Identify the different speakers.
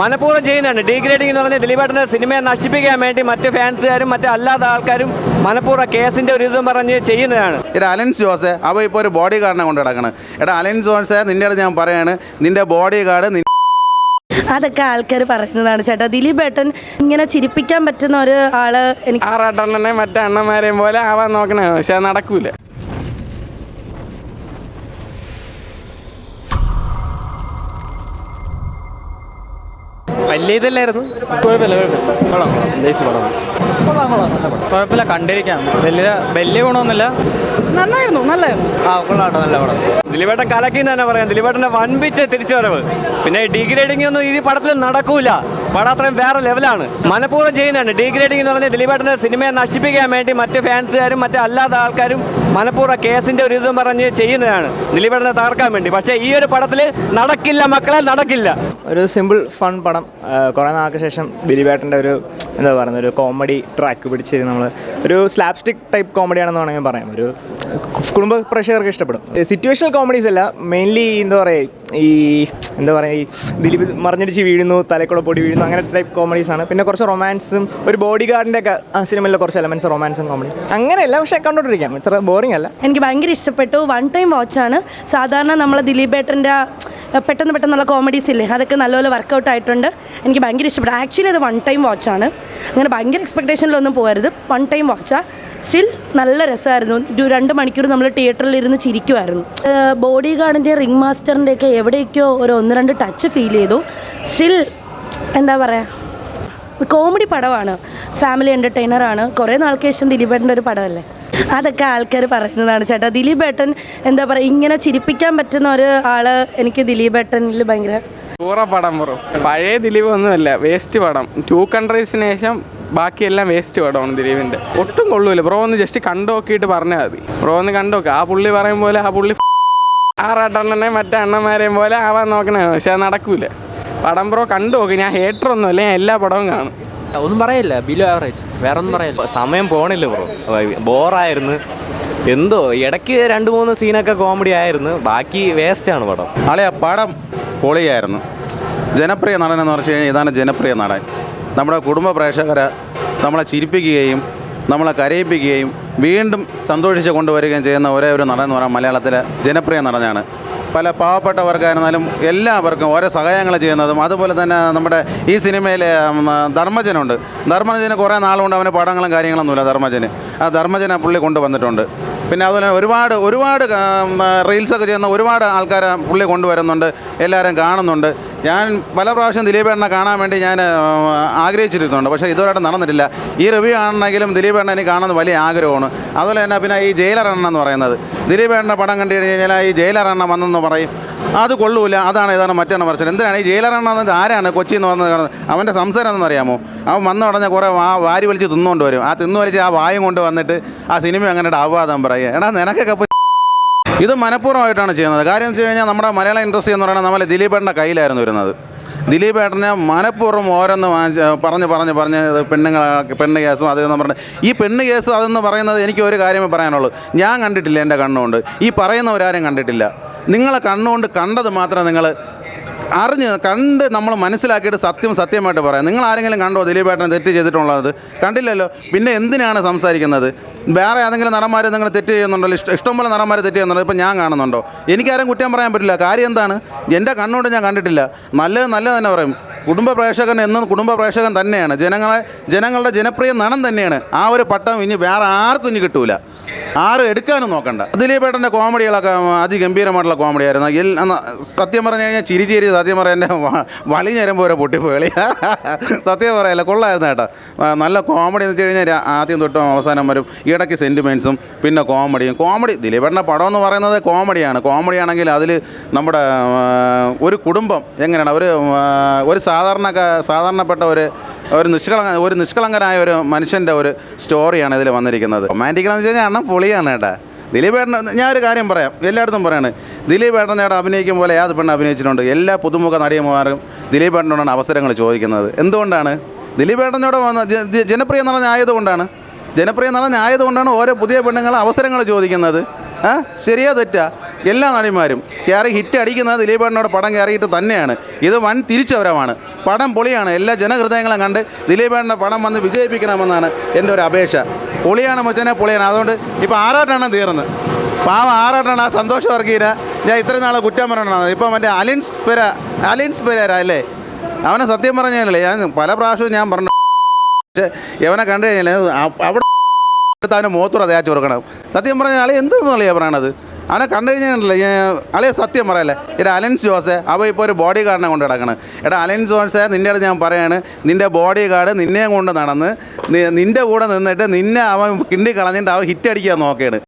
Speaker 1: മനഃപൂർവ്വം ചെയ്യുന്നതാണ്. ഡീഗ്രേഡിംഗ് എന്ന് പറഞ്ഞാൽ ദിലീപേട്ടൻ്റെ സിനിമയെ നശിപ്പിക്കാൻ വേണ്ടി മറ്റ് ഫാൻസുകാരും മറ്റ് അല്ലാത്ത ആൾക്കാരും മനഃപൂർവ്വം കേസിൻ്റെ ഒരു ഇതും പറഞ്ഞ് ചെയ്യുന്നതാണ്.
Speaker 2: എടാ അലൻസ് ജോസെ അപ്പോൾ ഇപ്പോൾ ഒരു ബോഡി ഗാർഡിനെ കൊണ്ട് കിടക്കണം. എടാ അലൻസ് ജോസെ നിൻ്റെ അടുത്ത് ഞാൻ പറയാണ്, നിൻ്റെ ബോഡി ഗാർഡ്
Speaker 3: അതൊക്കെ ആൾക്കാർ പറയുന്നതാണ് ചേട്ടാ. ദിലീപേട്ടൻ ഇങ്ങനെ ചിരിപ്പിക്കാൻ പറ്റുന്ന ഒരു ആള് എനിക്ക്
Speaker 4: ആറാട്ടെണ്ണനെ മറ്റേ അണ്ണന്മാരെയും പോലെ ആവാൻ നോക്കണേ, പക്ഷെ അത് നടക്കൂല.
Speaker 1: വലിയ ഇതല്ലായിരുന്നു.
Speaker 4: കുഴപ്പമില്ല, കണ്ടിരിക്കാം. വലിയ ഗുണമൊന്നുമില്ല.
Speaker 3: നന്നായിരുന്നു.
Speaker 1: നല്ല പടം. ദിലീപേട്ടൻ കലക്കിന്ന് തന്നെ പറയാം. ദിലീപേട്ടൻ്റെ വൻപിച്ച തിരിച്ചുവരവ്. പിന്നെ ഡീഗ്രേഡിംഗ് ഒന്നും ഈ പടത്തിൽ നടക്കൂല. പടം അത്രയും വേറെ ലെവലാണ്. മനഃപൂർവ്വം ചെയ്യുന്നതാണ്. ഡീഗ്രേഡിംഗ് എന്ന് പറഞ്ഞാൽ ദിലീപേട്ടൻ്റെ സിനിമയെ നശിപ്പിക്കാൻ വേണ്ടി മറ്റ് ഫാൻസുകാരും മറ്റ് അല്ലാത്ത ആൾക്കാരും മനഃപൂർവ്വം കേസിൻ്റെ ഒരു ഇതും പറഞ്ഞ് ചെയ്യുന്നതാണ് ദിലീപേട്ടനെ തകർക്കാൻ വേണ്ടി. പക്ഷേ ഈ ഒരു പടത്തിൽ നടക്കില്ല മക്കളെ, നടക്കില്ല.
Speaker 5: ഒരു സിമ്പിൾ ഫൺ പടം. കുറേ നാൾക്ക് ശേഷം ദിലീപേട്ടൻ്റെ ഒരു എന്താ പറയുന്നത്, ഒരു കോമഡി ട്രാക്ക് പിടിച്ച് നമ്മൾ ഒരു സ്ലാപ്സ്റ്റിക് ടൈപ്പ് കോമഡിയാണെന്ന് വേണമെങ്കിൽ പറയാം. ഒരു കുടുംബ പ്രേക്ഷകർക്ക് ഇഷ്ടപ്പെടും. സിറ്റുവേഷണൽ കോമഡീസ് അല്ല, മെയിൻലി എന്താ പറയുക, ഈ ദിലീപ് മറിഞ്ഞടിച്ച് വീഴുന്നു, തലക്കുള്ള പൊടി വീഴുന്നു, അങ്ങനെ ടൈപ്പ് കോമഡീസാണ്. പിന്നെ കുറച്ച് റൊമാൻസും ഒരു ബോഡി ഗാർഡിൻ്റെ ഒക്കെ ആ സിനിമയിലെ കുറച്ച് എലമെൻറ്റ്സ് റൊമാൻസും കോമഡി അങ്ങനെയല്ല. പക്ഷേ കണ്ടോണ്ടിരിക്കാം, ഇത്ര ബോറിംഗ് അല്ല.
Speaker 3: എനിക്ക് ഭയങ്കര ഇഷ്ടപ്പെട്ടു. വൺ ടൈം വാച്ചാണ്. സാധാരണ നമ്മൾ ദിലീപേട്ടൻ്റെ പെട്ടെന്നുള്ള കോമഡീസ് ഇല്ലേ, അതൊക്കെ നല്ലപോലെ വർക്കൗട്ട് ആയിട്ടുണ്ട്. എനിക്ക് ഭയങ്കര ഇഷ്ടപ്പെട്ടു. ആക്ച്വലി അത് വൺ ടൈം വാച്ചാണ്. അങ്ങനെ ഭയങ്കര എക്സ്പെക്ടേഷനിലൊന്നും പോകരുത്. One time വാച്ചാണ്. സ്റ്റിൽ നല്ല രസമായിരുന്നു. 2 മണിക്കൂർ നമ്മൾ തിയേറ്ററിൽ ഇരുന്ന് ചിരിക്കുമായിരുന്നു. ബോഡി ഗാർഡിൻ്റെ റിംഗ് മാസ്റ്ററിൻ്റെയൊക്കെ എവിടെയൊക്കെയോ ഒരു 1-2 ടച്ച് ഫീൽ ചെയ്തു. സ്റ്റിൽ എന്താ പറയുക, കോമഡി പടമാണ്, ഫാമിലി എൻ്റർടൈനറാണ്. കുറേ നാൾക്ക് ശേഷം ദിലീപേട്ടൻ്റെ ഒരു പടമല്ലേ. അതൊക്കെ ആൾക്കാർ പറയുന്നതാണ് ചേട്ടാ. ദിലീപേട്ടൻ എന്താ പറയുക, ഇങ്ങനെ ചിരിപ്പിക്കാൻ പറ്റുന്ന ഒരു ആൾ എനിക്ക് ദിലീപേട്ടനിൽ ഭയങ്കര
Speaker 4: പടം ബ്രോ. പഴയ ദിലീപ് ഒന്നുമല്ല, വേസ്റ്റ് പടം. 2 കൺട്രീസിന് ശേഷം ബാക്കിയെല്ലാം വേസ്റ്റ് പടമാണ് ദിലീപിൻ്റെ. ഒട്ടും കൊള്ളൂല ബ്രോ. ഒന്ന് ജസ്റ്റ് കണ്ടു നോക്കിയിട്ട് പറഞ്ഞാൽ മതി. ബ്രോ ഒന്ന് കണ്ടു നോക്കുക. ആ പുള്ളി പറയും പോലെ ആ പുള്ളി ആറാട്ടെണ്ണനെ മറ്റേ അണ്ണന്മാരെയും പോലെ ആവാൻ നോക്കണേ, പക്ഷെ അത് നടക്കൂല. പടം ബ്രോ കണ്ടു നോക്കി. ഞാൻ ഹേറ്ററൊന്നും അല്ല, ഞാൻ എല്ലാ പടവും കാണും.
Speaker 6: ഒന്നും പറയില്ല, ബിലോ ആവറേജ്, വേറെ ഒന്നും പറയില്ല. സമയം പോണില്ല ബ്രോ, ബോറായിരുന്നു. എന്തോ ഇടയ്ക്ക് 2-3 സീനൊക്കെ കോമഡി ആയിരുന്നു, ബാക്കി വേസ്റ്റാണ് പടം.
Speaker 2: ആളെ പടം പൊളിയായിരുന്നു. ജനപ്രിയ നടനെന്ന് പറഞ്ഞു കഴിഞ്ഞാൽ ഇതാണ് ജനപ്രിയ നടൻ. നമ്മുടെ കുടുംബ പ്രേക്ഷകരെ നമ്മളെ ചിരിപ്പിക്കുകയും നമ്മളെ കരയിപ്പിക്കുകയും വീണ്ടും സന്തോഷിച്ച് കൊണ്ടുവരികയും ചെയ്യുന്ന ഒരേ ഒരു നടൻ എന്ന് പറഞ്ഞാൽ മലയാളത്തിലെ ജനപ്രിയ നടനാണ്. പല പാവപ്പെട്ടവർക്കായിരുന്നാലും എല്ലാവർക്കും ഓരോ സഹായങ്ങൾ ചെയ്യുന്നതും. അതുപോലെ തന്നെ നമ്മുടെ ഈ സിനിമയിൽ ധർമ്മജനുണ്ട്. ധർമ്മജന് കുറേ നാളുകൊണ്ട് അവന് പടങ്ങളും കാര്യങ്ങളൊന്നുമില്ല ധർമ്മജന്. ആ ധർമ്മജനെ പുള്ളി കൊണ്ടുവന്നിട്ടുണ്ട്. പിന്നെ അതുപോലെ ഒരുപാട് റീൽസൊക്കെ ചെയ്യുന്ന ഒരുപാട് ആൾക്കാരെ പുള്ളി കൊണ്ടുവരുന്നുണ്ട്, എല്ലാവരും കാണുന്നുണ്ട്. ഞാൻ പല പ്രാവശ്യം ദിലീപേട്ടനെ കാണാൻ വേണ്ടി ഞാൻ ആഗ്രഹിച്ചിരുന്നുണ്ട്, പക്ഷേ ഇതുവരെയായിട്ട് നടന്നിട്ടില്ല. ഈ റിവ്യൂ ആണെന്നെങ്കിലും ദിലീപേട്ടനെ എനിക്ക് കാണുന്നത് വലിയ ആഗ്രഹമാണ്. അതുപോലെ തന്നെ പിന്നെ ഈ ജയിലർ എണ്ണ എന്ന് പറയുന്നത്, ദിലീപേട്ടൻ്റെ പടം കണ്ടു കഴിഞ്ഞാൽ ഈ ജയിലർ എണ്ണ വന്നെന്ന് പറയും, അത് കൊള്ളൂല, ഇതാണ് മറ്റെണ്ണം പറിച്ചത്. എന്തിനാണ് ഈ ജയിലർ എണ്ണ എന്നത്? ആരാണ് കൊച്ചിയിൽ നിന്ന് വന്നത്? അവൻ്റെ സംസാരം എന്തെന്ന് അറിയാമോ? അവൻ വന്ന ഉടനെ കുറേ വാരി വലിച്ച് തിന്നുകൊണ്ട് വരും. ആ തിന്നു വലിച്ച് ആ വായും കൊണ്ട് വന്നിട്ട് ആ സിനിമ അങ്ങനെ ആവാദം പറയുക. എടാ നിനക്കൊക്കെ ഇത് മനഃപൂർവ്വമായിട്ടാണ് ചെയ്യുന്നത്. കാര്യം എന്ന് വെച്ച് കഴിഞ്ഞാൽ നമ്മുടെ മലയാള ഇൻഡസ്ട്രി എന്ന് പറയുന്നത് നമ്മളെ ദിലീപേട്ടൻ്റെ കയ്യിലായിരുന്നു വരുന്നത്. ദിലീപേട്ടനെ മനഃപൂർവ്വം ഓരോന്ന് പറഞ്ഞ് പെണ്ണ് കേസും അതെന്ന് പറഞ്ഞ് ഈ പെണ്ണ് കേസ് അതെന്ന് പറയുന്നത് എനിക്ക് ഒരു കാര്യമേ പറയാനുള്ളൂ. ഞാൻ കണ്ടിട്ടില്ല എൻ്റെ കണ്ണുകൊണ്ട്, ഈ പറയുന്നവരാരും കണ്ടിട്ടില്ല. നിങ്ങളെ കണ്ണുകൊണ്ട് കണ്ടത് മാത്രം നിങ്ങൾ കണ്ട് നമ്മൾ മനസ്സിലാക്കിയിട്ട് സത്യമായിട്ട് പറയാം. നിങ്ങൾ ആരെങ്കിലും കണ്ടോ ദിലീപേട്ടൻ തെറ്റ് ചെയ്തിട്ടുള്ളത്? കണ്ടില്ലല്ലോ. പിന്നെ എന്തിനാണ് സംസാരിക്കുന്നത്? വേറെ ഏതെങ്കിലും നടന്മാർ നിങ്ങൾ തെറ്റ് ചെയ്യുന്നുണ്ടല്ലോ, ഇഷ്ടംപോലെ നടന്മാർ തെറ്റ് ചെയ്യുന്നുണ്ടോ? ഇപ്പം ഞാൻ കാണുന്നുണ്ടോ? എനിക്കാരും കുറ്റം പറയാൻ പറ്റില്ല. കാര്യം എന്താണ്? എൻ്റെ കണ്ണുകൊണ്ട് ഞാൻ കണ്ടിട്ടില്ല. നല്ലത് തന്നെ പറയും. കുടുംബ പ്രേക്ഷകൻ എന്നും കുടുംബ പ്രേക്ഷകൻ തന്നെയാണ്. ജനങ്ങളുടെ ജനപ്രിയ നടൻ തന്നെയാണ്. ആ ഒരു പട്ടം ഇനി വേറെ ആർക്കും ഇനി കിട്ടൂല, ആരും എടുക്കാനും നോക്കണ്ട. ദിലീപേട്ടൻ്റെ കോമഡികളൊക്കെ അതിഗംഭീരമായിട്ടുള്ള കോമഡിയായിരുന്നു. സത്യം പറഞ്ഞു കഴിഞ്ഞാൽ ചിരി സത്യം പറയാൻ എൻ്റെ വലിഞ്ഞരമ്പോൾ വരെ പൊട്ടിപ്പോയി. സത്യം പറയല്ല, കൊള്ളായിരുന്നു കേട്ടോ. നല്ല കോമഡി എന്ന് വെച്ച് കഴിഞ്ഞാൽ ആദ്യം തൊട്ടും അവസാനം വരും. ഇടയ്ക്ക് സെൻറ്റിമെൻറ്റ്സും പിന്നെ കോമഡി. ദിലീപേട്ടൻ്റെ പടം എന്ന് പറയുന്നത് കോമഡിയാണെങ്കിൽ അതിൽ നമ്മുടെ ഒരു കുടുംബം എങ്ങനെയാണ്, ഒരു സാധാരണപ്പെട്ട ഒരു നിഷ്കളങ്കനായ ഒരു മനുഷ്യൻ്റെ ഒരു സ്റ്റോറിയാണ് ഇതിൽ വന്നിരിക്കുന്നത്. റൊമാൻറ്റിക്കലെന്ന് വെച്ച് കഴിഞ്ഞാൽ അണ്ണം പൊളിയാണ് കേട്ടോ. ദിലീപേട്ടൻ ഞാനൊരു കാര്യം പറയാം, എല്ലായിടത്തും പറയാണ്, ദിലീപേട്ടനോട് അഭിനയിക്കും പോലെ ഏത് പെണ്ണ് അഭിനയിച്ചിട്ടുണ്ട്? എല്ലാ പുതുമുഖ നടിയന്മാരും ദിലീപേട്ടനോടാണ് അവസരങ്ങൾ ചോദിക്കുന്നത്. എന്തുകൊണ്ടാണ്? ദിലീപേട്ടനോട് ജനപ്രിയ നടനായതുകൊണ്ടാണ് ഓരോ പുതിയ പെണ്ണുങ്ങൾ അവസരങ്ങൾ ചോദിക്കുന്നത്. ശരിയാ തെറ്റാ? എല്ലാ നടിമാരും കയറി ഹിറ്റ് അടിക്കുന്നത് ദിലീപേട്ടനോട് പടം കയറിയിട്ട് തന്നെയാണ്. ഇത് വൻ തിരിച്ചവരമാണ്. പടം പൊളിയാണ്. എല്ലാ ജനഹൃദയങ്ങളും കണ്ട് ദിലീപേട്ടൻ്റെ പടം വന്ന് വിജയിപ്പിക്കണമെന്നാണ് എൻ്റെ ഒരു അപേക്ഷ. പൊളിയാണ് മച്ചനെ, പൊളിയാണ്. അതുകൊണ്ട് ഇപ്പോൾ ആറാട്ടെണ്ണം തീർന്ന് പാവം ആറാട്ടെണ്ണം ആ സന്തോഷം വർഗീര ഞാൻ ഇത്രയും നാളെ കുറ്റം പറയണം. ഇപ്പം മറ്റേ അലിൻസ് പെരേര അല്ലേ, അവനെ സത്യം പറഞ്ഞല്ലേ, ഞാൻ പല പ്രാവശ്യവും ഞാൻ പറഞ്ഞു, പക്ഷേ ഇവനെ കണ്ടു കഴിഞ്ഞാൽ അവിടെ അവന് മുഖത്തൂടെ തേച്ച് കൊടുക്കണം. സത്യം പറഞ്ഞാൽ ആളെ എന്തെന്നല്ലേ പറയണത്, അവനെ കണ്ടു കഴിഞ്ഞാലല്ലേ ആളെ സത്യം പറയല്ലേ. എടാ അലൻസ് ജോസേ, അവ ഇപ്പോൾ ഒരു ബോഡി ഗാർഡിനെ കൊണ്ട് നടക്കണം. എടാ അലൻസ് ജോസേ, നിൻ്റെ അടുത്ത് ഞാൻ പറയാണ്, നിൻ്റെ ബോഡി ഗാർഡ് നിന്നെയും കൊണ്ട് നടന്ന് നിൻ്റെ കൂടെ നിന്നിട്ട് നിന്നെ അവൻ കിണ്ടി കളഞ്ഞിട്ട് അവൻ ഹിറ്റ് അടിക്കാൻ നോക്കുകയാണ്.